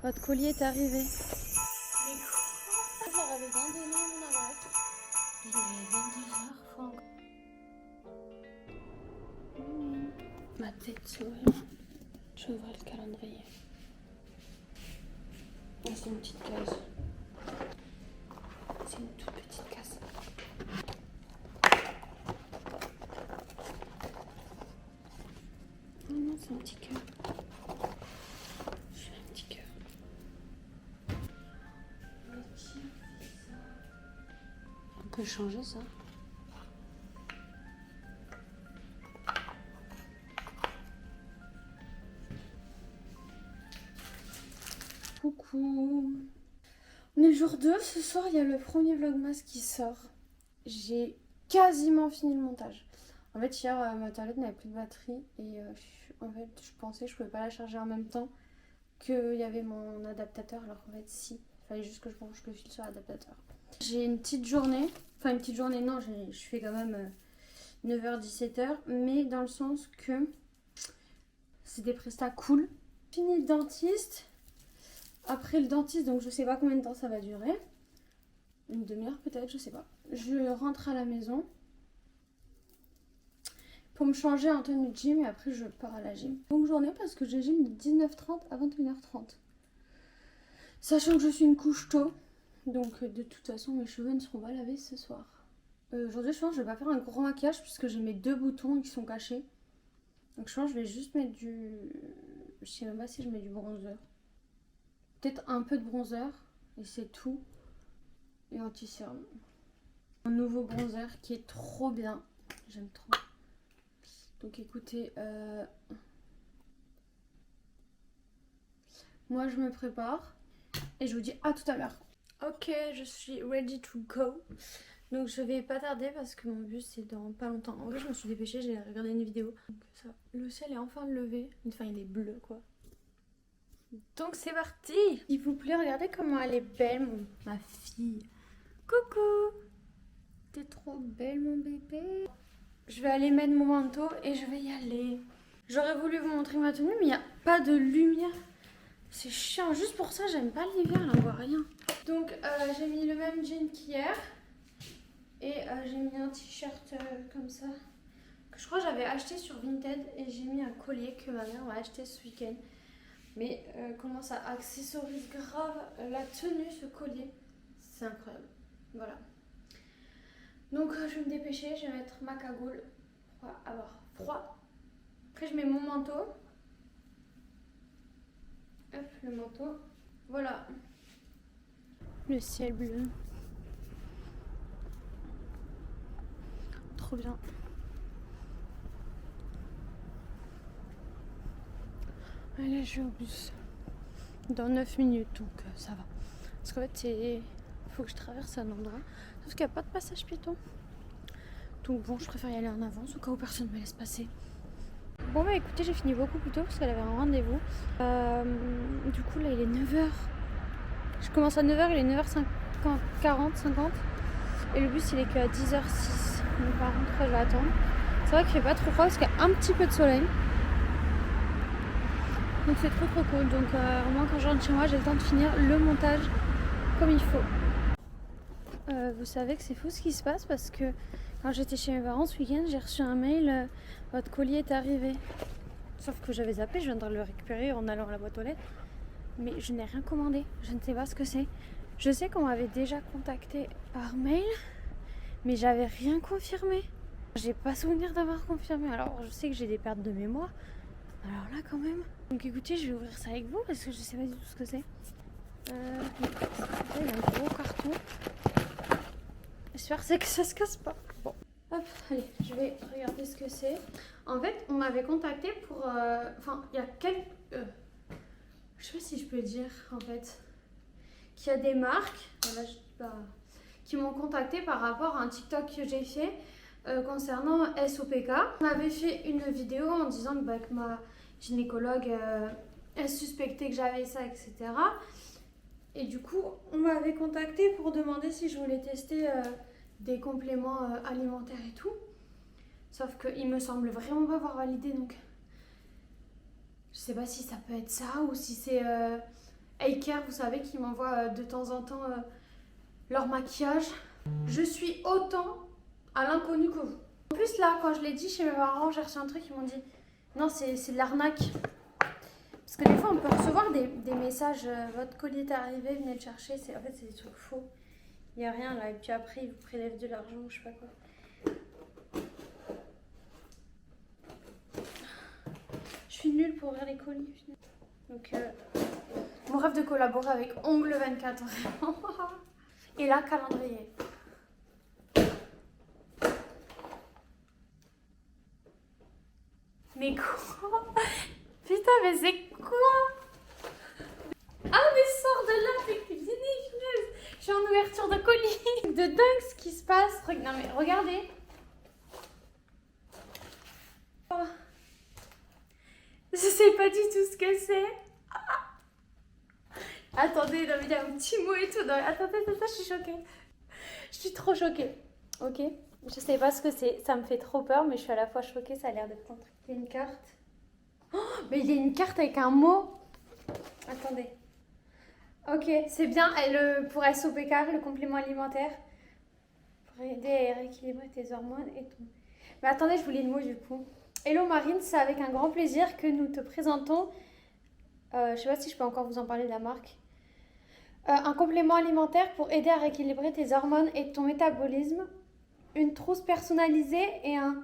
Votre colis est arrivé. Mais quoi? Je leur avais bien donné mon adresse. Il est 22h, faut encore. Ma tête s'ouvre. Je vais ouvrir le calendrier. Oh, c'est une petite case. C'est une toute petite case. Oh non, c'est un petit cœur. C'est un petit cœur. On peut changer ça. Coucou. On est jour 2, ce soir il y a le premier vlogmas qui sort. J'ai quasiment fini le montage. En fait hier ma tablette n'avait plus de batterie et en fait je pensais que je pouvais pas la charger en même temps qu'il y avait mon adaptateur, alors qu'en fait si, il fallait juste que je branche le fil sur l'adaptateur. J'ai une petite journée, enfin une petite journée non, je fais quand même 9h-17h, mais dans le sens que c'est des prestats cool. Fini le dentiste. Après le dentiste, donc je sais pas combien de temps ça va durer. Une demi-heure peut-être, je sais pas. Je rentre à la maison pour me changer en tenue de gym et après je pars à la gym. Longue journée parce que je gym de 19h30 à 21h30. Sachant que je suis une couche tôt, donc de toute façon mes cheveux ne seront pas lavés ce soir. Aujourd'hui je pense que je vais pas faire un gros maquillage puisque j'ai mes 2 boutons qui sont cachés. Donc je pense que je vais juste mettre du... Je sais même pas si je mets du bronzer. Peut-être un peu de bronzer et c'est tout. Et anti-cerne. Un nouveau bronzer qui est trop bien. J'aime trop. Donc écoutez, moi je me prépare et je vous dis à tout à l'heure. Ok, je suis ready to go. Donc je vais pas tarder parce que mon bus c'est dans pas longtemps. En vrai je me suis dépêchée, j'ai regardé une vidéo. Donc ça, le ciel est enfin levé. Enfin il est bleu quoi. Donc c'est parti. S'il vous plaît, regardez comment elle est belle, ma fille. Coucou. T'es trop belle, mon bébé. Je vais aller mettre mon manteau et je vais y aller. J'aurais voulu vous montrer ma tenue, mais il n'y a pas de lumière. C'est chiant. Juste pour ça, j'aime pas l'hiver, là, on voit rien. Donc j'ai mis le même jean qu'hier. Et j'ai mis un t-shirt comme ça. Que je crois que j'avais acheté sur Vinted. Et j'ai mis un collier que ma mère m'a acheté ce week-end. Mais comment ça accessorise grave la tenue, ce collier. C'est incroyable. Voilà. Donc je vais me dépêcher, je vais mettre ma cagoule pour avoir froid. Après je mets mon manteau. Hop, le manteau. Voilà. Le ciel bleu. Trop bien. Allez, je vais au bus. Dans 9 minutes, donc ça va. Parce qu'en fait, il faut que je traverse un endroit. Sauf qu'il n'y a pas de passage piéton. Donc bon, je préfère y aller en avance au cas où personne ne me laisse passer. Bon bah écoutez, j'ai fini beaucoup plus tôt parce qu'elle avait un rendez-vous. Du coup là il est 9h. Je commence à 9h, il est 9h40, 50. Et le bus il est qu'à 10h06. Donc par contre je vais attendre. C'est vrai qu'il fait pas trop froid parce qu'il y a un petit peu de soleil. Donc c'est trop cool. Donc au moins quand je rentre chez moi j'ai le temps de finir le montage comme il faut. Vous savez que c'est fou ce qui se passe parce que quand j'étais chez mes parents ce week-end, j'ai reçu un mail, votre colis est arrivé. Sauf que j'avais zappé, je viens de le récupérer en allant à la boîte aux lettres. Mais je n'ai rien commandé, je ne sais pas ce que c'est. Je sais qu'on m'avait déjà contacté par mail, mais j'avais rien confirmé. J'ai pas souvenir d'avoir confirmé, alors je sais que j'ai des pertes de mémoire. Alors là quand même. Donc écoutez, je vais ouvrir ça avec vous parce que je sais pas du tout ce que c'est. Il y a un gros carton. J'espère que ça se casse pas. Bon. Hop, allez, je vais regarder ce que c'est. En fait, on m'avait contacté pour... Enfin, il y a quelques... je sais pas si je peux dire, en fait, qu'il y a des marques qui m'ont contacté par rapport à un TikTok que j'ai fait concernant SOPK. On avait fait une vidéo en disant que ma gynécologue, elle suspectait que j'avais ça, etc. Et du coup, on m'avait contacté pour demander si je voulais tester des compléments alimentaires et tout. Sauf qu'il me semble vraiment pas avoir validé, donc je sais pas si ça peut être ça ou si c'est Haker, vous savez, qui m'envoient de temps en temps leur maquillage. Je suis autant à l'inconnu que vous. En plus là, quand je l'ai dit chez mes parents, j'ai reçu un truc, ils m'ont dit non, c'est de l'arnaque. Parce que des fois on peut recevoir des messages, votre colis est arrivé, venez le chercher. En fait c'est des trucs faux. Il n'y a rien là, et puis après ils vous prélèvent de l'argent ou je sais pas quoi. Je suis nulle pour ouvrir les colis. Donc mon rêve de collaborer avec Ongle 24 vraiment. Et là, calendrier. Mais quoi? Putain, mais c'est quoi? Ah, mais sors de là, t'es cuisiné, punaise. Je suis en ouverture de colis. De dingue ce qui se passe. Non mais regardez. Oh. Je sais pas du tout ce que c'est. Attendez, non mais il y a un petit mot et tout. Non, attendez, je suis choquée. Je suis trop choquée. Ok. Je sais pas ce que c'est. Ça me fait trop peur, mais je suis à la fois choquée. Ça a l'air d'être un truc. Il y a une carte. Oh, mais il y a une carte avec un mot. Attendez. Ok, c'est bien. Pour SOPK, le complément alimentaire. Pour aider à rééquilibrer tes hormones et tout. Mais attendez, je vous lis le mot du coup. Hello Marine, c'est avec un grand plaisir que nous te présentons. Je sais pas si je peux encore vous en parler de la marque. Un complément alimentaire pour aider à rééquilibrer tes hormones et ton métabolisme. Une trousse personnalisée et un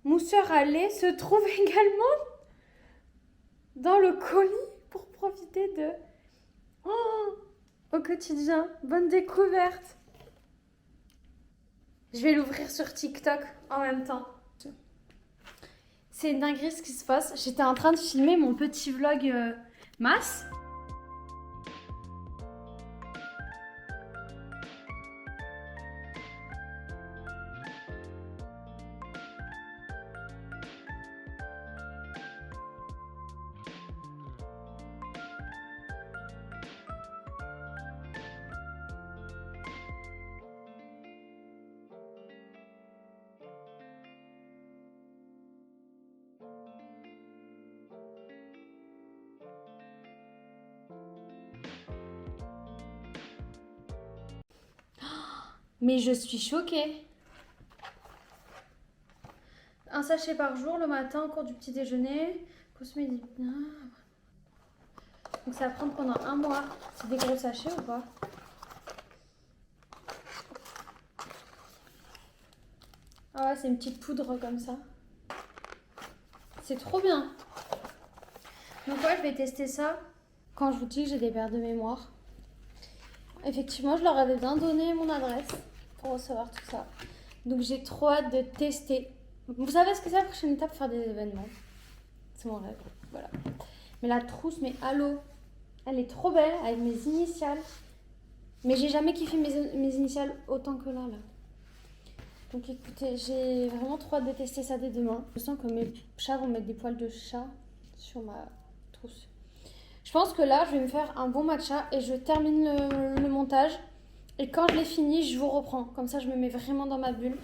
mousseur à lait se trouvent également dans le colis pour profiter de... Oh, au quotidien. Bonne découverte. Je vais l'ouvrir sur TikTok en même temps. C'est une dinguerie ce qui se passe. J'étais en train de filmer mon petit vlog masse. Mais je suis choquée. Un sachet par jour le matin au cours du petit déjeuner. Cosmétique. Donc ça va prendre pendant un mois. C'est des gros sachets ou pas? Ah ouais, c'est une petite poudre comme ça. C'est trop bien. Donc ouais, je vais tester ça. Quand je vous dis que j'ai des pertes de mémoire. Effectivement, je leur avais bien donné mon adresse pour recevoir tout ça. Donc j'ai trop hâte de tester. Vous savez ce que c'est la prochaine étape? Faire des événements. C'est mon rêve. Voilà. Mais la trousse, mais allô, elle est trop belle avec mes initiales. Mais j'ai jamais kiffé mes initiales autant que là. Donc écoutez, j'ai vraiment trop hâte de tester ça dès demain. Je sens que mes chats vont mettre des poils de chat sur ma trousse. Je pense que là, je vais me faire un bon matcha et je termine le montage. Et quand je l'ai fini, je vous reprends. Comme ça, je me mets vraiment dans ma bulle.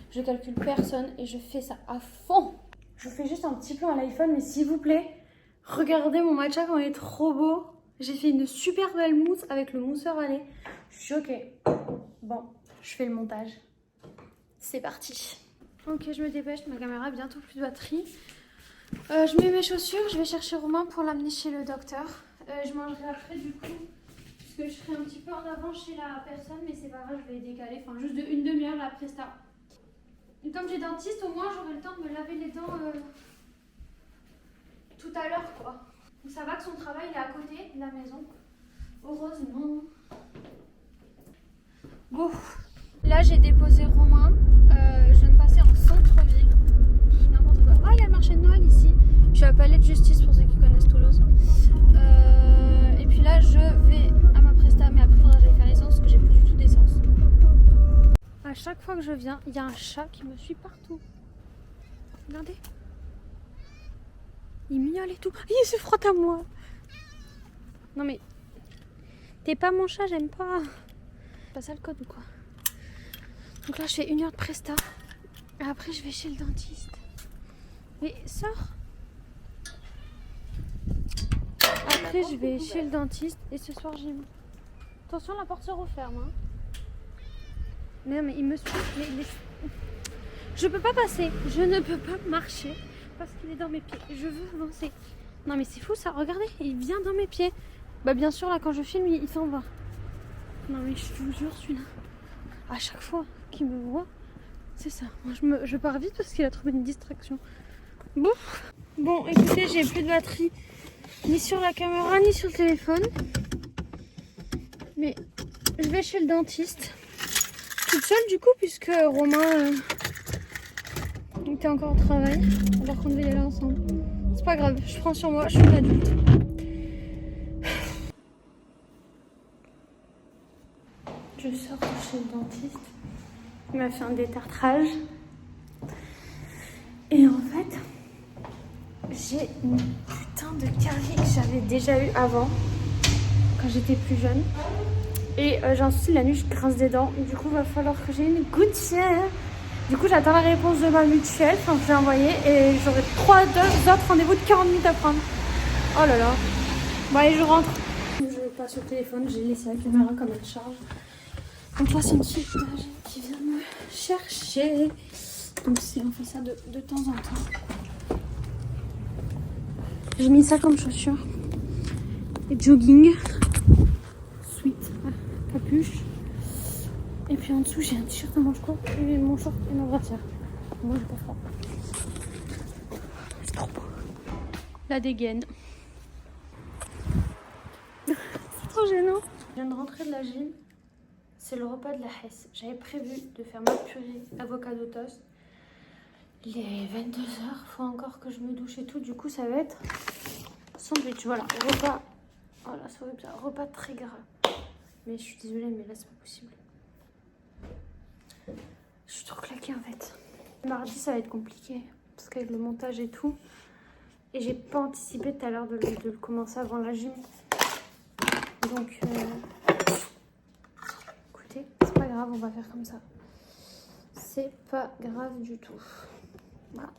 Je calcule personne et je fais ça à fond. Je vous fais juste un petit plan à l'iPhone, mais s'il vous plaît, regardez mon matcha quand il est trop beau. J'ai fait une super belle mousse avec le mousseur à lait. Je suis choquée. Bon, je fais le montage. C'est parti. Ok, je me dépêche, ma caméra a bientôt plus de batterie. Je mets mes chaussures, je vais chercher Romain pour l'amener chez le docteur. Je mangerai après du coup, puisque je serai un petit peu en avant chez la personne, mais c'est pas grave, je vais décaler, enfin juste une demi-heure la presta. Et comme j'ai dentiste, au moins j'aurai le temps de me laver les dents tout à l'heure quoi. Donc ça va que son travail il est à côté de la maison, heureusement. Bon, là j'ai déposé Romain, je viens de passer en centre-ville. N'importe quoi. Ah, il y a le marché de Noël ici. Je suis à Palais de Justice pour ceux qui connaissent Toulouse. Et puis là, je vais à ma presta, mais après, il faudra que j'aille faire l'essence parce que j'ai plus du tout d'essence. À chaque fois que je viens, il y a un chat qui me suit partout. Regardez. Il miaule et tout. Il se frotte à moi. Non mais, t'es pas mon chat, j'aime pas. C'est pas ça le code ou quoi? Donc là, je fais 1 heure de presta. Et après, je vais chez le dentiste. Mais sors. Après, après je vais chez le dentiste et ce soir j'ai... Attention, la porte se referme. Hein. Mais non, mais il me suit. Je peux pas passer. Je ne peux pas marcher parce qu'il est dans mes pieds. Je veux avancer. Non mais c'est fou ça. Regardez, il vient dans mes pieds. Bah bien sûr là quand je filme il s'en va. Non mais je vous jure celui-là. À chaque fois qu'il me voit, c'est ça. Moi je pars vite parce qu'il a trouvé une distraction. Bon écoutez, j'ai plus de batterie ni sur la caméra ni sur le téléphone. Mais je vais chez le dentiste. Toute seule du coup puisque Romain était encore au travail alors qu'on devait y aller ensemble. C'est pas grave, je prends sur moi, je suis une adulte. Je sors de chez le dentiste. Il m'a fait un détartrage. Et en fait, j'ai une putain de carie que j'avais déjà eu avant, quand j'étais plus jeune. Et j'ai un souci, la nuit je grince des dents. Du coup, il va falloir que j'ai une gouttière. Du coup, j'attends la réponse de ma mutuelle, enfin, je l'ai envoyée. Et j'aurai 3 autres rendez-vous de 40 minutes à prendre. Oh là là. Bon, allez, je rentre. Je passe au téléphone, j'ai laissé la caméra comme elle charge. Donc là, c'est une fille qui vient me chercher. Donc on fait ça de temps en temps. J'ai mis ça comme chaussures. Et jogging. Sweat. Capuche. Et puis en dessous, j'ai un t-shirt à manches courtes et mon short et ma brassière. Moi, j'ai pas froid. C'est trop beau. La dégaine. C'est trop gênant. Je viens de rentrer de la gym. C'est le repas de la Hesse. J'avais prévu de faire ma purée avocado toast. Il est 22 h, faut encore que je me douche et tout. Du coup, ça va être sandwich. Voilà, repas. Voilà, ça va être un repas très gras. Mais je suis désolée, mais là, c'est pas possible. Je suis trop claquée en fait. Mardi, ça va être compliqué parce qu'avec le montage et tout. Et j'ai pas anticipé tout à l'heure de le commencer avant la gym. Donc, écoutez, c'est pas grave, on va faire comme ça. C'est pas grave du tout. Voilà.